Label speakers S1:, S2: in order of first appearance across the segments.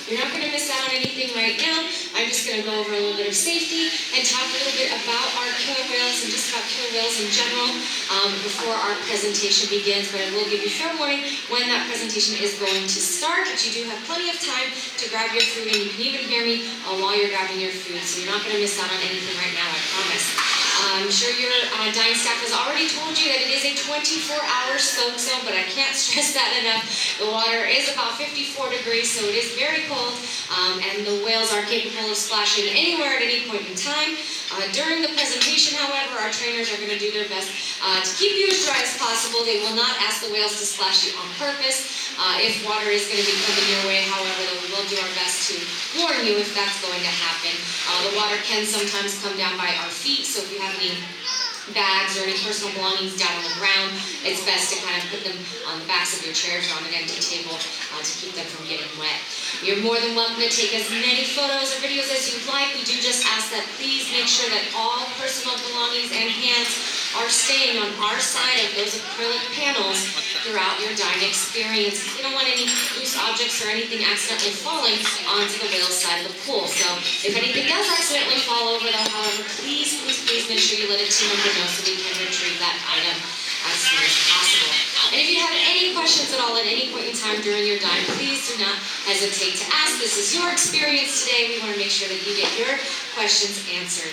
S1: You're not going to miss out on anything right now. I'm just going to go over a little bit of safety and talk a little bit about our killer whales and just about killer whales in general before our presentation begins. But I will give you fair warning when that presentation is going to start. But you do have plenty of time to grab your food, and you can even hear me while you're grabbing your food. So you're not going to miss out on anything right now, I promise. I'm sure your Dine staff has already told you that it is a 24-hour soak zone, but I can't stress that enough. The water is about 54 degrees, so it is very cold, and the whales are capable of splashing anywhere at any point in time. During the presentation, however, our trainers are going to do their best to keep you as dry as possible. They will not ask the whales to splash you on purpose. If water is going to be coming your way, however, we will do our best to warn you if that's going to happen. The water can sometimes come down by our feet, so if you have any bags or any personal belongings down on the ground, it's best to kind of put them on the backs of your chairs or on an empty table to keep them from getting wet. You're more than welcome to take as many photos or videos as you'd like. We do just ask that please make sure that all personal belongings and hands are staying on our side of those acrylic panels throughout your Dine experience. You don't want any loose objects or anything accidentally falling onto the whale's side of the pool. So if anything does accidentally fall over though, however, please make sure you let a team member know so we can retrieve that item as soon as possible. And if you have any questions at all at any point in time during your Dine, please do not hesitate to ask. This is your experience today. We want to make sure that you get your questions answered.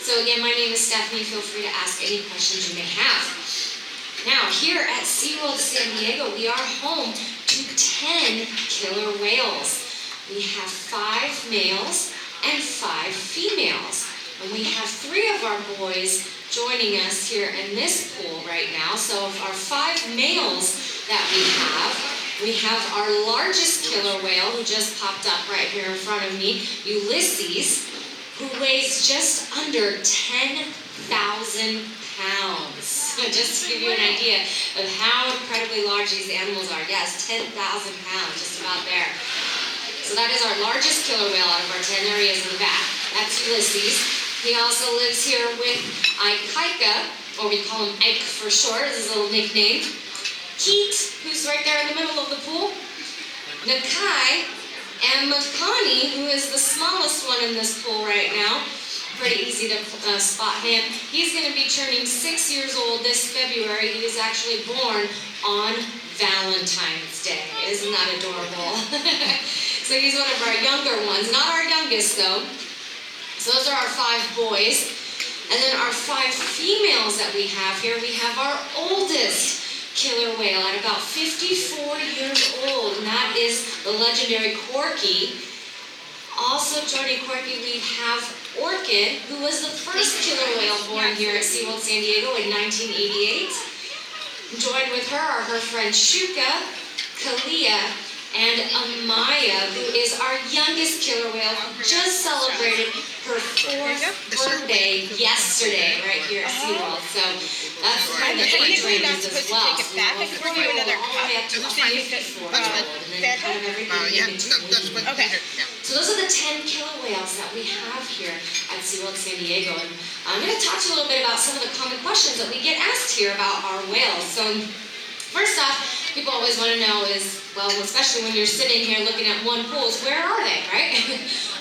S1: So again, my name is Stephanie. Feel free to ask any questions you may have. Now, here at SeaWorld San Diego, we are home to 10 killer whales. We have 5 males and 5 females. And we have 3 of our boys joining us here in this pool right now. So of our 5 males that we have our largest killer whale who just popped up right here in front of me, Ulises, who weighs just under 10,000 pounds. So just to give you an idea of how incredibly large these animals are. Yes, 10,000 pounds, just about there. So that is our largest killer whale out of our 10. There he is in the back. That's Ulises. He also lives here with Ika, or we call him Ike for short, is his little nickname. Keet, who's right there in the middle of the pool. Nakai and Makani, who is the smallest one in this pool right now. Pretty easy to spot him. He's going to be turning 6 years old this February. He was actually born on Valentine's Day. Isn't that adorable? So he's one of our younger ones. Not our youngest, though. So those are our 5 boys. And then our 5 females that we have here, we have our oldest killer whale at about 54 years old, and that is the legendary Corky. Also joining Corky, we have Orchid, who was the first killer whale born here at SeaWorld San Diego in 1988. Joined with her are her friends Shouka, Kalia, and Amaya, who is our youngest killer whale, who just celebrated her 4th birthday yesterday right here at SeaWorld. So that's kind of the age ranges as well. So we'll go all the way up to 54 and then kind of everything in between.
S2: Okay.
S1: So those are the 10 killer whales that we have here at SeaWorld San Diego. And I'm going to talk to you a little bit about some of the common questions that we get asked here about our whales. So first off, people always want to know is, well, especially when you're sitting here looking at one pool, is where are they, right?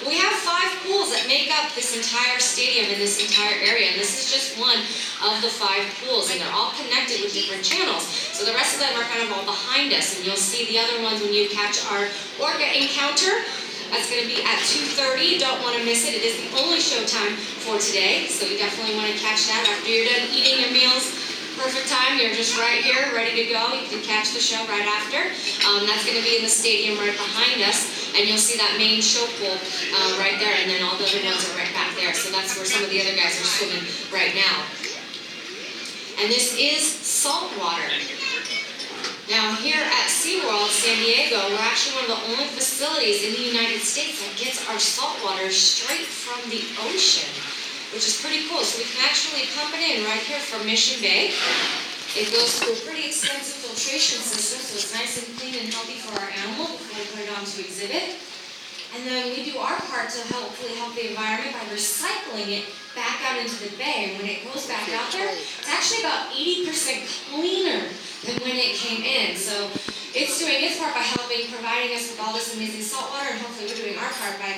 S1: We have 5 pools that make up this entire stadium and this entire area, and this is just one of the 5 pools, and they're all connected with different channels. So the rest of them are kind of all behind us, and you'll see the other ones when you catch our orca encounter. That's going to be at 2:30. Don't want to miss it. It is the only showtime for today, so you definitely want to catch that after you're done eating your meals. Perfect time. You're just right here, ready to go. You can catch the show right after. That's going to be in the stadium right behind us, and you'll see that main show pool right there, and then all the other ones are right back there. So that's where some of the other guys are swimming right now. And this is salt water. Now here at SeaWorld San Diego, we're actually one of the only facilities in the United States that gets our salt water straight from the ocean, which is pretty cool. So we can actually pump it in right here from Mission Bay. It goes through a pretty extensive filtration system, so it's nice and clean and healthy for our animal before we put it onto exhibit. And then we do our part to hopefully help the environment by recycling it back out into the bay. And when it goes back out there, it's actually about 80% cleaner than when it came in. So It's doing its part by helping, providing us with all this amazing salt water, and hopefully we're doing our part by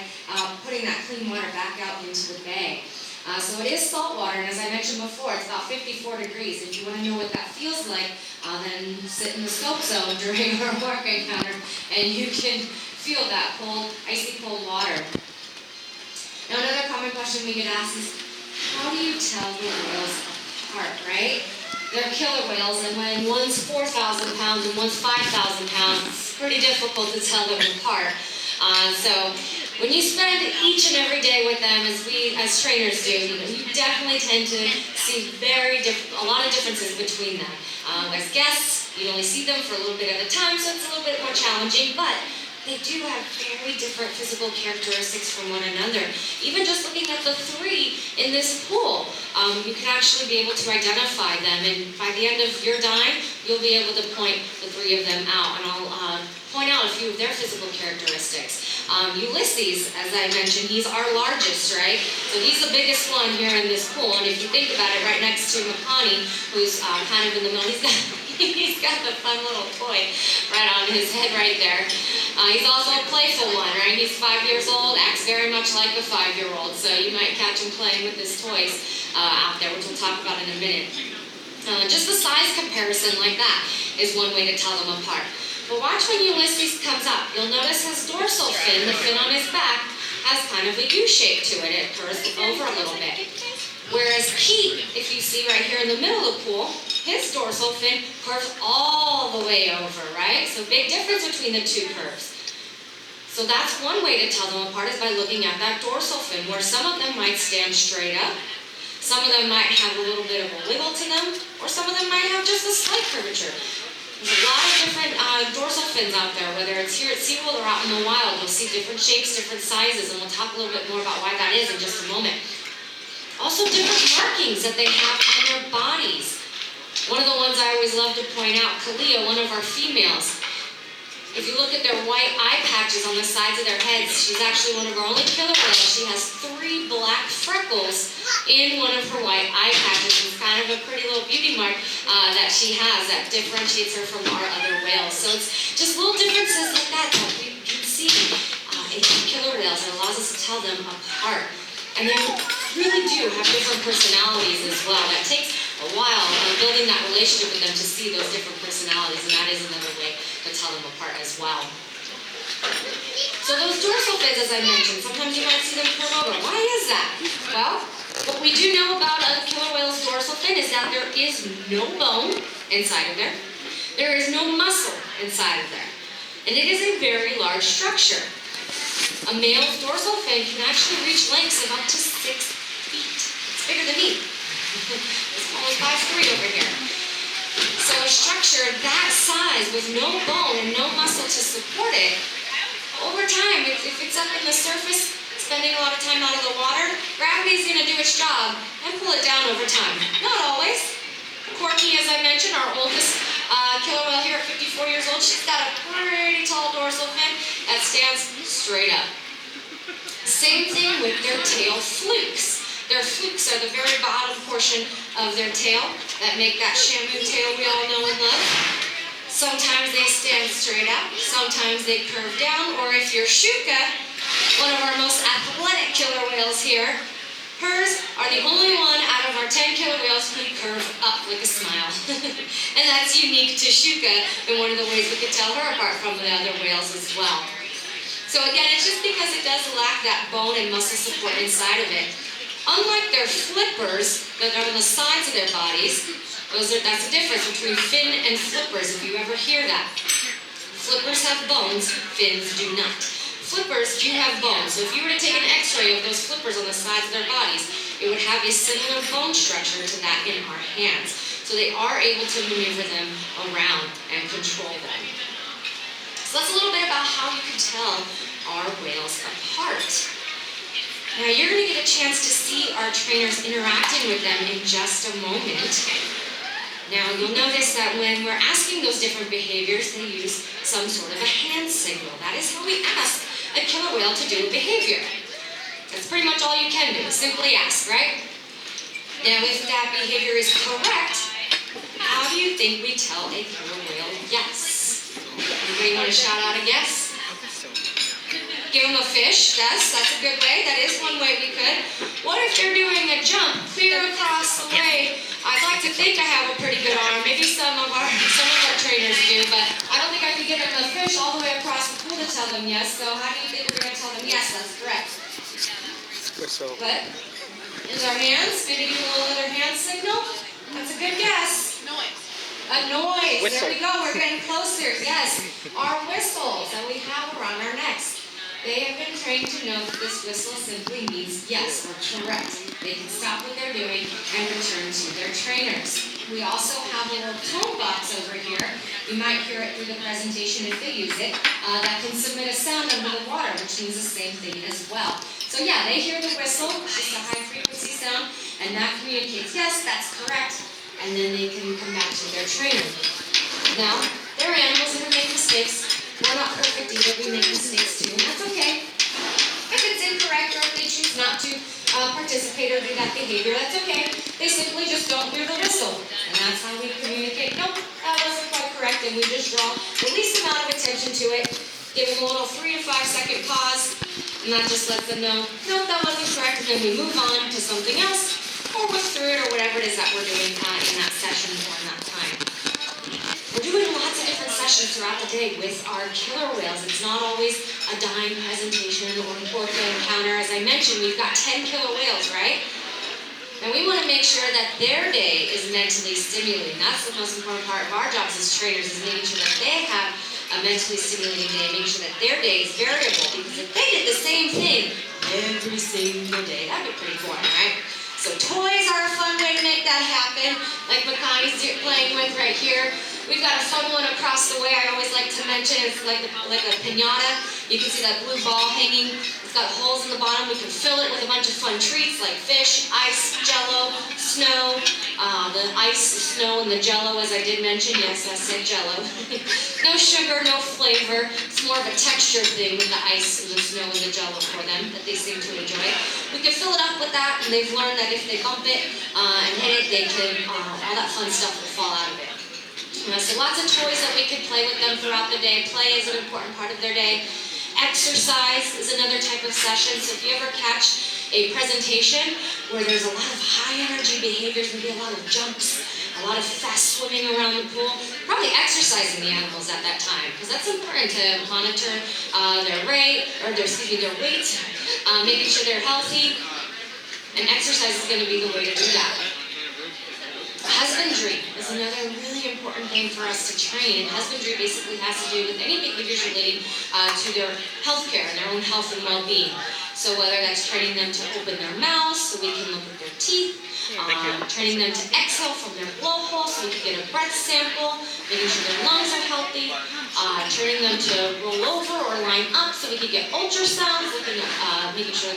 S1: putting that clean water back out into the bay. So it is salt water, and as I mentioned before, it's about 54 degrees. If you want to know what that feels like, then sit in the scope zone during our work encounter, and you can feel that cold, icy cold water. Now another common question we get asked is, how do you tell the whales apart, right? They're killer whales, and when one's 4,000 pounds and one's 5,000 pounds, it's pretty difficult to tell them apart. So when you spend each and every day with them, as we as trainers do, you definitely tend to see a lot of differences between them. As guests, you only see them for a little bit at a time, so it's a little bit more challenging, but they do have very different physical characteristics from one another. Even just looking at the three in this pool, you can actually be able to identify them, and by the end of your dine, you'll be able to point the three of them out, and I'll point out a few of their physical characteristics. Ulises, as I mentioned, he's our largest, right? So he's the biggest one here in this pool, and if you think about it, right next to Makani, who's kind of in the middle, he's got the fun little toy right on his head right there. He's also a playful one, right? He's 5 years old, acts very much like a 5-year-old, so you might catch him playing with his toys out there, which we'll talk about in a minute. Just the size comparison like that is one way to tell them apart. But watch when Ulises comes up. You'll notice his dorsal fin, the fin on his back, has kind of a U shape to it. It curves over a little bit. Whereas Keet, if you see right here in the middle of the pool, his dorsal fin curves all the way over, right? So big difference between the two curves. So that's one way to tell them apart is by looking at that dorsal fin, where some of them might stand straight up, some of them might have a little bit of a wiggle to them, or some of them might have just a slight curvature. There's a lot of different dorsal fins out there, whether it's here at SeaWorld or out in the wild. You'll see different shapes, different sizes, and we'll talk a little bit more about why that is in just a moment. Also different markings that they have on their bodies. One of the ones I always love to point out, Kalia, one of our females. If you look at their white eye patches on the sides of their heads, she's actually one of our only killer whales. She has 3 black freckles in one of her white eye patches. It's kind of a pretty little beauty mark that she has that differentiates her from our other whales. So it's just little differences like that that we can see in killer whales that allows us to tell them apart. And they really do have different personalities as well. That takes a while building that relationship with them to see those different personalities, and that is another way to tell them apart as well. So those dorsal fins, as I mentioned, sometimes you might see them curve over. Why is that? Well, what we do know about a killer whale's dorsal fin is that there is no bone inside of there. There is no muscle inside of there. And it is a very large structure. A male's dorsal fin can actually reach lengths of up to 6 feet. It's bigger than me. It's almost 5'3" over here. So a structure that size with no bone and no muscle to support it, over time, if it's up in the surface, spending a lot of time out of the water, gravity's going to do its job and pull it down over time. Not always. Corky, as I mentioned, our oldest killer whale here at 54 years old, she's got a pretty tall dorsal fin that stands straight up. Same thing with their tail flukes. Their flukes are the very bottom portion of their tail that make that shamu tail we all know and love. Sometimes they stand straight up, sometimes they curve down, or if you're Shouka, one of our most athletic killer whales here, hers are the only one out of our 10 killer whales who curve up like a smile. And that's unique to Shouka, and one of the ways we could tell her apart from the other whales as well. So again, it's just because it does lack that bone and muscle support inside of it. Unlike their flippers that are on the sides of their bodies, that's the difference between fin and flippers, if you ever hear that. Flippers have bones, fins do not. Flippers do have bones, so if you were to take an x-ray of those flippers on the sides of their bodies, it would have a similar bone structure to that in our hands. So they are able to maneuver them around and control them. So that's a little bit about how you can tell our whales apart. Now you're going to get a chance to see our trainers interacting with them in just a moment. Now you'll notice that when we're asking those different behaviors, they use some sort of a hand signal. That is how we ask a killer whale to do a behavior. That's pretty much all you can do, simply ask, right? Now if that behavior is correct, how do you think we tell a killer whale yes? Anybody want to shout out a guess? Give them a fish. Yes, that's a good way. That is one way we could. What if they're doing a jump clear across the way? I'd like to think I have a pretty good arm. Maybe some of our trainers do, but I don't think I could get them a fish all the way across the pool to tell them yes. So how do you think we're going to tell them yes? That's correct. What? Is our hands? Maybe give a little hand signal? That's a good guess. A noise. Whistle. There we go. We're getting closer. Yes. Our whistles that we have around our necks. They have been trained to know that this whistle simply means yes or correct. They can stop what they're doing and return to their trainers. We also have a little tone box over here. You might hear it through the presentation if they use it. That can submit a sound under the water, which means the same thing as well. So yeah, they hear the whistle, just a high frequency sound, and that communicates yes, that's correct. And then they can come back to their trainer. Now, they're animals and we make mistakes. We're not perfect either, we make mistakes too, and that's okay. If it's incorrect or if they choose not to participate or do that behavior, that's okay. They simply just don't hear the whistle. And that's how we communicate, nope, that wasn't quite correct, and we just draw the least amount of attention to it, give them a little 3 to 5 second pause, and that just lets them know, nope, that wasn't correct, and then we move on to something else, or work through it, or whatever it is that we're doing in that session or in that time. We're doing lots of different sessions throughout the day with our killer whales. It's not always a Dine presentation or an orca encounter. As I mentioned, we've got 10 killer whales, right? And we want to make sure that their day is mentally stimulating. That's the most important part of our jobs as trainers, is making sure that they have a mentally stimulating day, making sure that their day is variable. Because if they did the same thing every single day, that'd be pretty boring, right? So toys are a fun way to make that happen, like Makani's playing with right here. We've got a fun one across the way I always like to mention. It's like a piñata. You can see that blue ball hanging. It's got holes in the bottom. We can fill it with a bunch of fun treats like fish, ice, jello, snow. The ice, the snow, and the jello, as I did mention. Yes, I said jello. No sugar, no flavor. It's more of a texture thing with the ice and the snow and the jello for them that they seem to enjoy. We can fill it up with that, and they've learned that if they bump it and hit it, they can, all that fun stuff will fall out of it. So lots of toys that we could play with them throughout the day. Play is an important part of their day. Exercise is another type of session. So if you ever catch a presentation where there's a lot of high energy behaviors, maybe a lot of jumps, a lot of fast swimming around the pool, probably exercising the animals at that time, because that's important to monitor their weight, making sure they're healthy, and exercise is going to be the way to do that. Husbandry is another really important thing for us to train, and husbandry basically has to do with any behaviors relating to their health care and their own health and well-being. So whether that's training them to open their mouths so we can look at their teeth, training them to exhale from their blowhole so we can get a breath sample, making sure their lungs are healthy, training them to roll over or line up so we can get ultrasounds, looking at making sure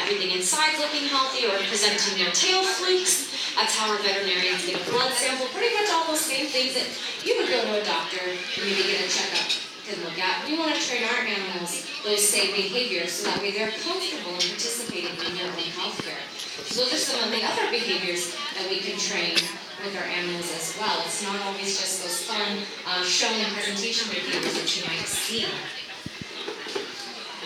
S1: everything inside's looking healthy, or presenting their tail flukes. That's how our veterinarians get a blood sample. Pretty much all those same things that you would go to a doctor and maybe get a checkup to look at. We want to train our animals those same behaviors so that way they're comfortable in participating in their own health care. So those are some of the other behaviors that we can train with our animals as well. It's not always just those fun show and presentation behaviors that you might see.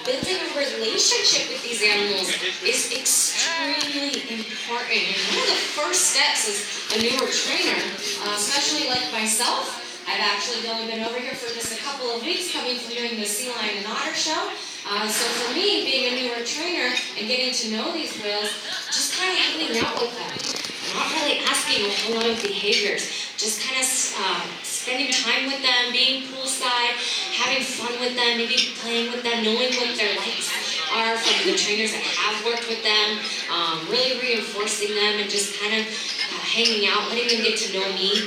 S1: Building a relationship with these animals is extremely important. And one of the first steps as a newer trainer, especially like myself, I've actually only been over here for just a couple of weeks coming from doing the sea lion and otter show. So for me, being a newer trainer and getting to know these whales, just kind of hanging out with them. Not really asking a whole lot of behaviors, just kind of spending time with them, being poolside, having fun with them, maybe playing with them, knowing what their likes are from the trainers that have worked with them, really reinforcing them and just kind of hanging out, letting them get to know me.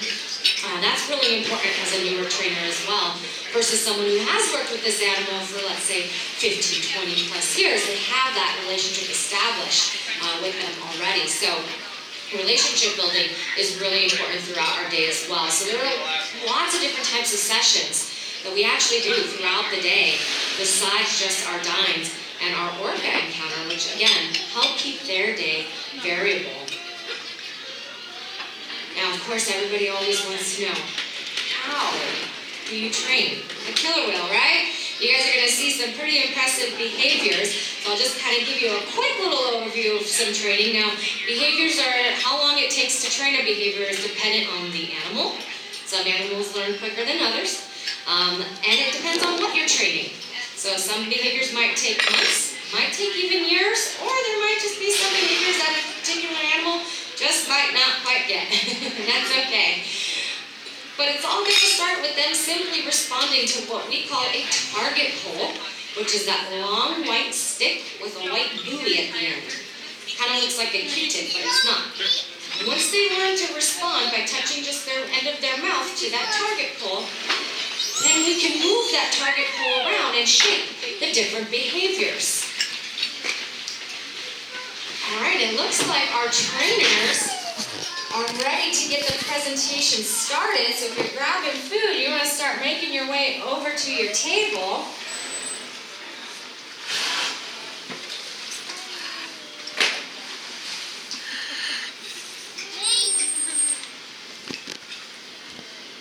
S1: That's really important as a newer trainer as well, versus someone who has worked with this animal for, let's say, 15, 20 plus years. They have that relationship established with them already. So relationship building is really important throughout our day as well. So there are lots of different types of sessions that we actually do throughout the day, besides just our dines and our orca encounter, which again, help keep their day variable. Now, of course, everybody always wants to know, how do you train? A killer whale, right? You guys are going to see some pretty impressive behaviors. So I'll just kind of give you a quick little overview of some training. Now, behaviors are, how long it takes to train a behavior is dependent on the animal. Some animals learn quicker than others. And it depends on what you're training. So some behaviors might take months, might take even years, or there might just be some behaviors that a particular animal just might not quite get. That's okay. But it's all going to start with them simply responding to what we call a target pull, which is that long white stick with a white buoy at the end. Kind of looks like a Q-tip, but it's not. And once they learn to respond by touching just their end of their mouth to that target pull, then we can move that target pull around and shape the different behaviors. All right, it looks like our trainers are ready to get the presentation started. So if you're grabbing food, you want to start making your way over to your table.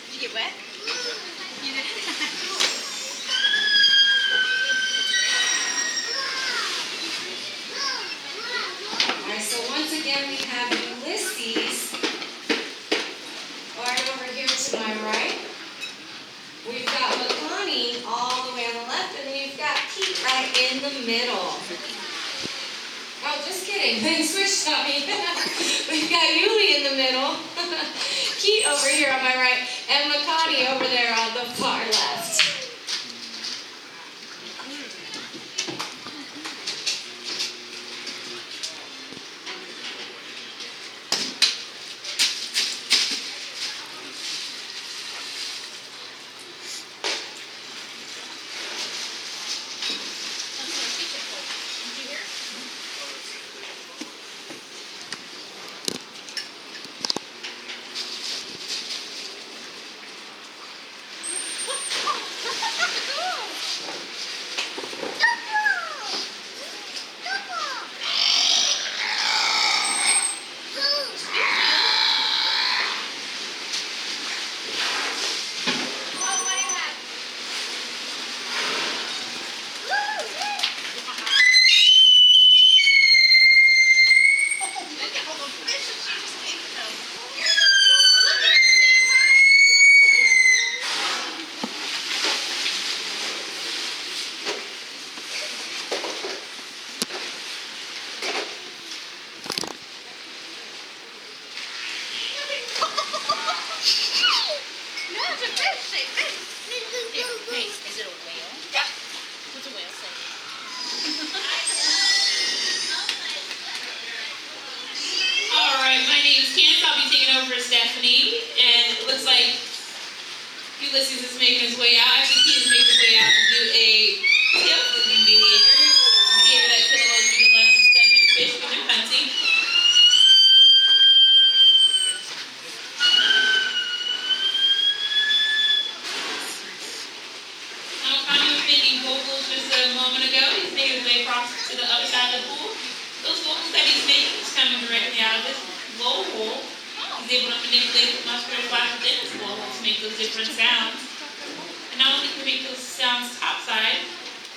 S2: Did you get wet? You did.
S1: All right, so once again, we have Ulises right over here to my right. We've got Makani all the way on the left, and we've got Keet right in the middle. Oh, just kidding. They switched on me. We've got Uli in the middle. Keet over here on my right, and Makani over there on the far left.
S3: Ulises is making his way out. Actually, Keet is making his way out to do a tip looking behavior that killer whales utilize to stun their fish when they're hunting. Now, Connie was making vocals just a moment ago. He's making his way across to the other side of the pool. Those vocals that he's making is coming directly out of this blowhole. He's able to manipulate the muscular flash within his blowhole to make those different sounds. And not only can make those sounds topside,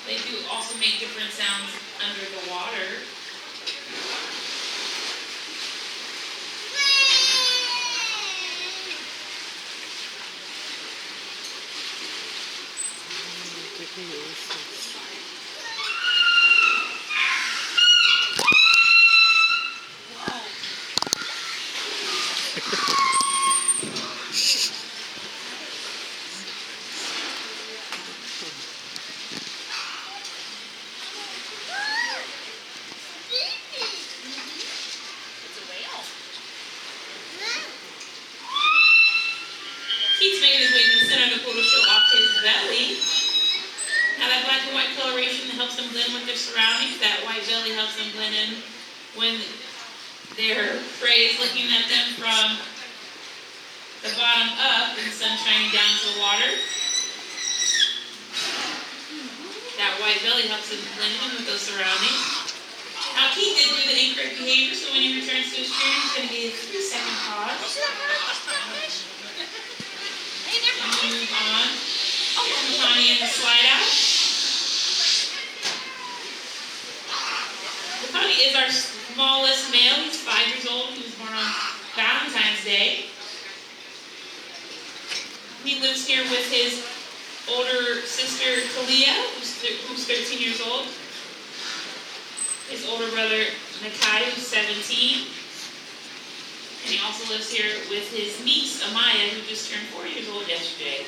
S3: they do also make different sounds under the water. Keet's making his way to the center of the pool to show off his belly. Now that black and white coloration helps them blend with their surroundings. That white belly helps them blend in when their prey is looking at them from the bottom up and the sun shining down to the water. That white belly helps them blend in with those surroundings. Now Keet did do the incorrect behavior, so when he returns to his stream, he's going to get a 3-second pause. And move on. Makani in the slide out. Makani is our smallest male. He's 5 years old. He was born on Valentine's Day. He lives here with his older sister Kalia, who's 13 years old. His older brother Nakai, who's 17. And he also lives here with his niece Amaya, who just turned 4 years old yesterday.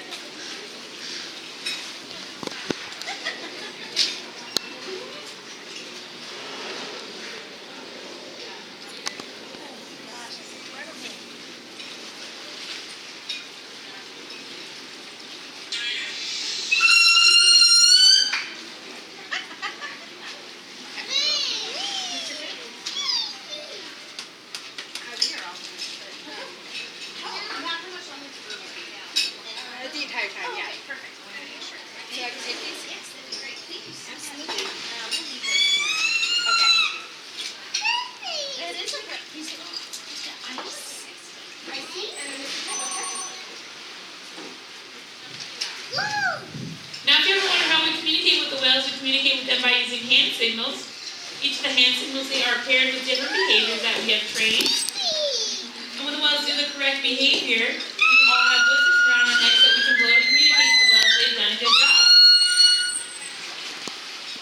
S2: The entire time, yeah. Perfect. I wanted to make sure. So I can take these? Yes, that'd be great. Please. Absolutely. Okay. It is like a piece of ice. I see.
S3: Now, if you ever wonder how we communicate with the whales, we communicate with them by using hand signals. Each of the hand signals, they are paired with different behaviors that we have trained. And when the whales do the correct behavior, we all have whistles around our necks that we can blow to communicate to the whales they've done a good job.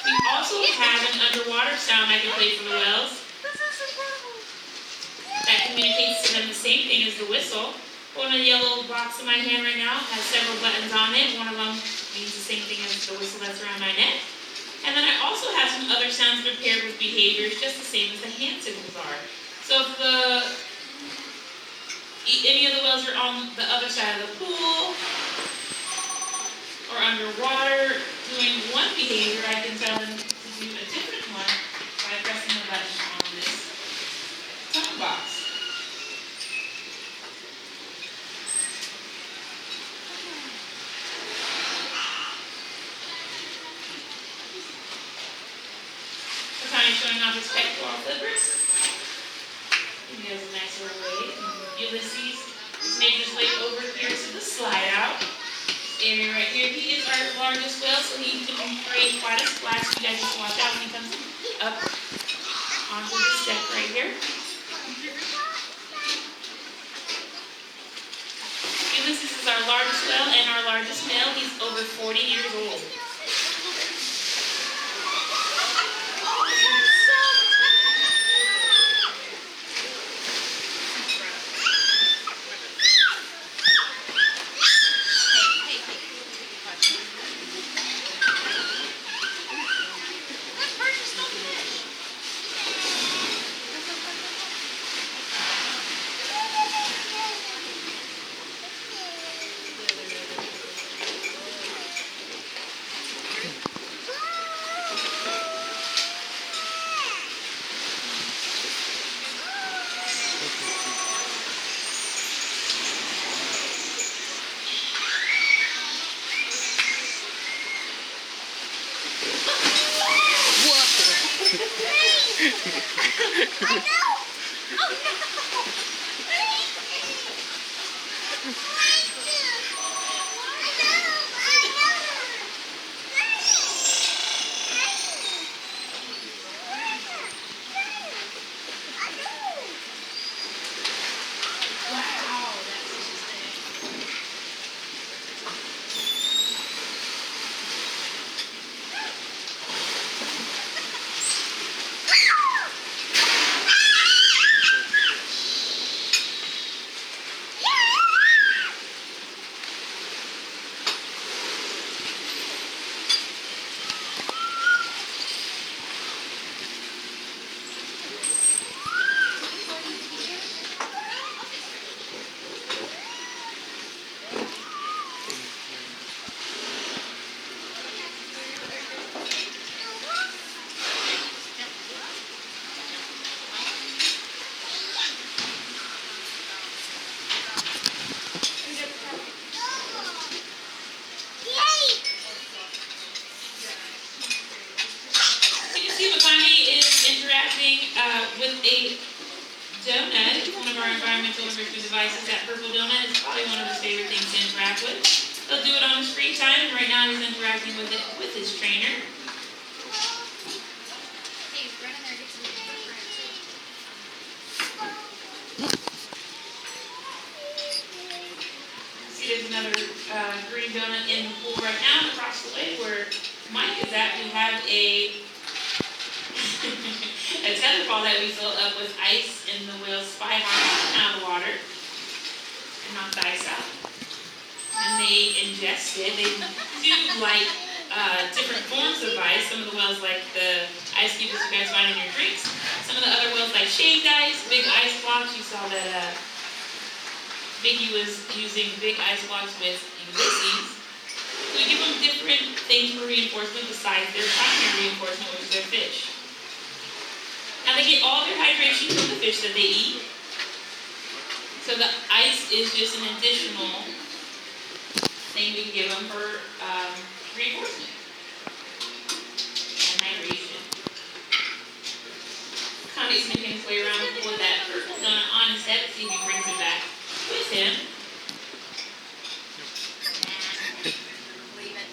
S3: We also have an underwater sound I can play for the whales that communicates to them the same thing as the whistle. One of the yellow box in my hand right now has several buttons on it. One of them means the same thing as the whistle that's around my neck. And then I also have some other sounds that are paired with behaviors just the same as the hand signals are. So if any of the whales are on the other side of the pool or underwater doing one behavior, I can tell them to do a different one by pressing the button on this tongue box. Showing off his pet claw flippers. He has a nice little wave. Ulises is making his way over here to the slide out. This area right here. He is our largest whale, so he can create quite a splash. You guys just watch out when he comes up onto the step right here. Ulises is our largest whale and our largest male. He's over 40 years old. With a donut, one of our environmental enrichment devices. That purple donut is probably one of his favorite things to interact with. He'll do it on his free time, and right now he's interacting with it with his trainer.
S2: Hey, run in there and get some food for him too.
S3: See, there's another green donut in the pool right now, and across the way where Mike is at, we have a a tether ball that we filled up with ice in the whale's spy house out of the water and knocked the ice out. And they ingest it. They do like different forms of ice. Some of the whales like the ice cubes you guys find in your drinks. Some of the other whales like shaved ice, big ice blocks. You saw that Vicki was using big ice blocks with Ulises. So we give them different things for reinforcement besides their primary reinforcement, which is their fish. Now they get all their hydration from the fish that they eat. So the ice is just an additional thing we can give them for reinforcement and hydration. Connie's making his way around the pool with that purple donut on his head. See if he brings it back with him.
S2: Leave it.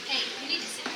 S2: Hey, you need to sit down.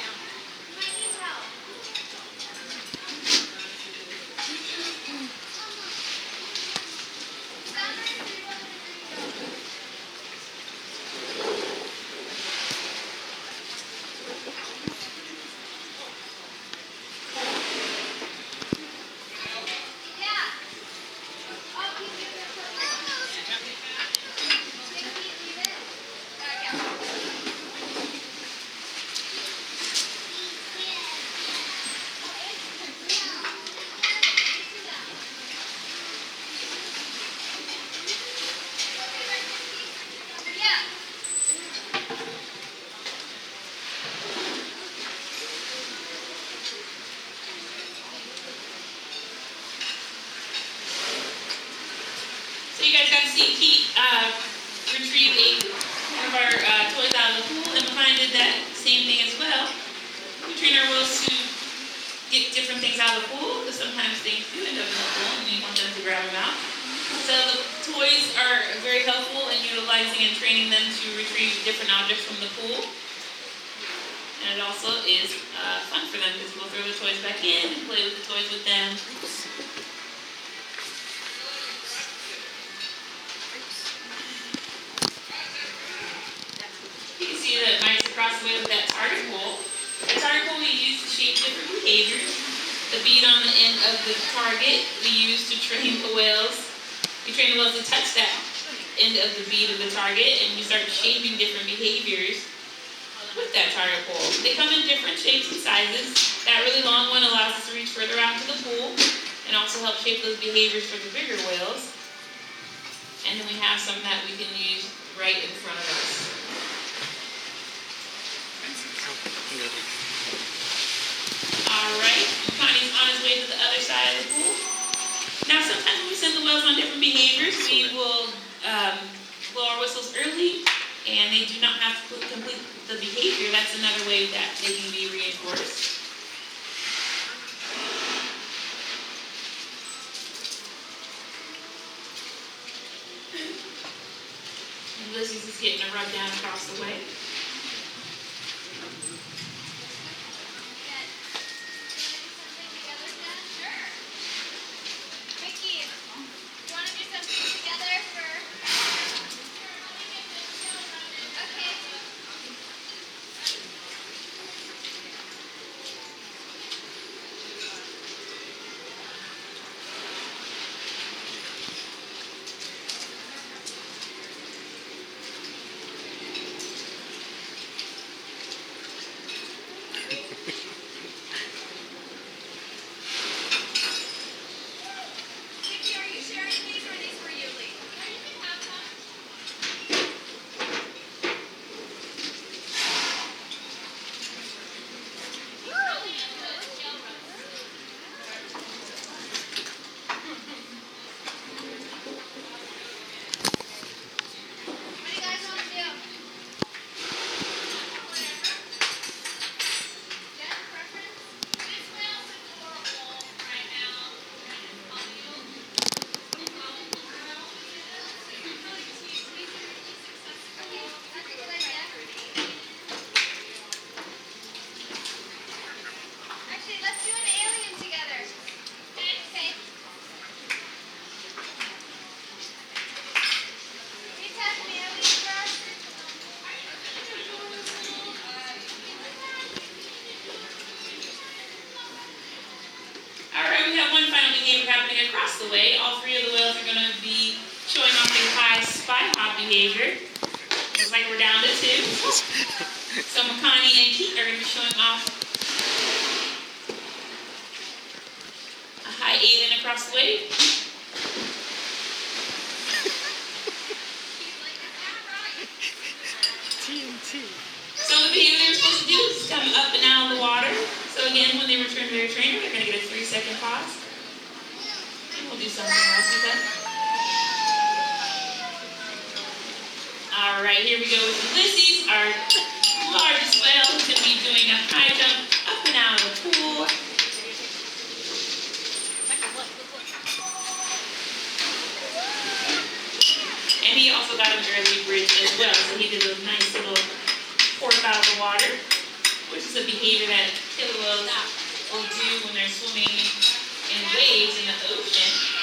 S3: So you guys got to see Keet retrieve one of our toys out of the pool, and Amaya did that same thing as well. We train our whales to get different things out of the pool, because sometimes things do end up in the pool, and you want them to grab them out. So the toys are very helpful in utilizing and training them to retrieve different objects from the pool. And it also is fun for them, because we'll throw the toys back in and play with the toys with them. You can see that Mike's across the way with that target pole. The target pole we use to shape different behaviors. The bead on the end of the target we use to train the whales. We train the whales to touch that end of the bead of the target, and you start shaping different behaviors with that target pole. They come in different shapes and sizes. That really long one allows us to reach further out to the pool and also help shape those behaviors for the bigger whales. And then we have some that we can use right in front of us. Alright, Connie's on his way to the other side of the pool. Now sometimes when we send the whales on different behaviors, we will blow our whistles early, and they do not have to complete the behavior. That's another way that they can be reinforced. Ulises is getting a rub down across the way.
S2: Vicki, you want to do something together for... Okay.
S3: happening across the way. All three of the whales are going to be showing off their high spy hop behavior. Looks like we're down to 2. So Makani and Keet are going to be showing off a high alien across the way. So the behavior they're supposed to do is come up and out of the water. So again, when they return to their trainer, they're going to get a 3-second pause. And we'll do something else with that. All right, here we go with Ulises, our largest whale, who's going to be doing a high jump up and out of the pool. And he also got an early bridge as well, so he did a nice little fork out of the water, which is a behavior that killer whales will do when they're swimming in waves in the ocean.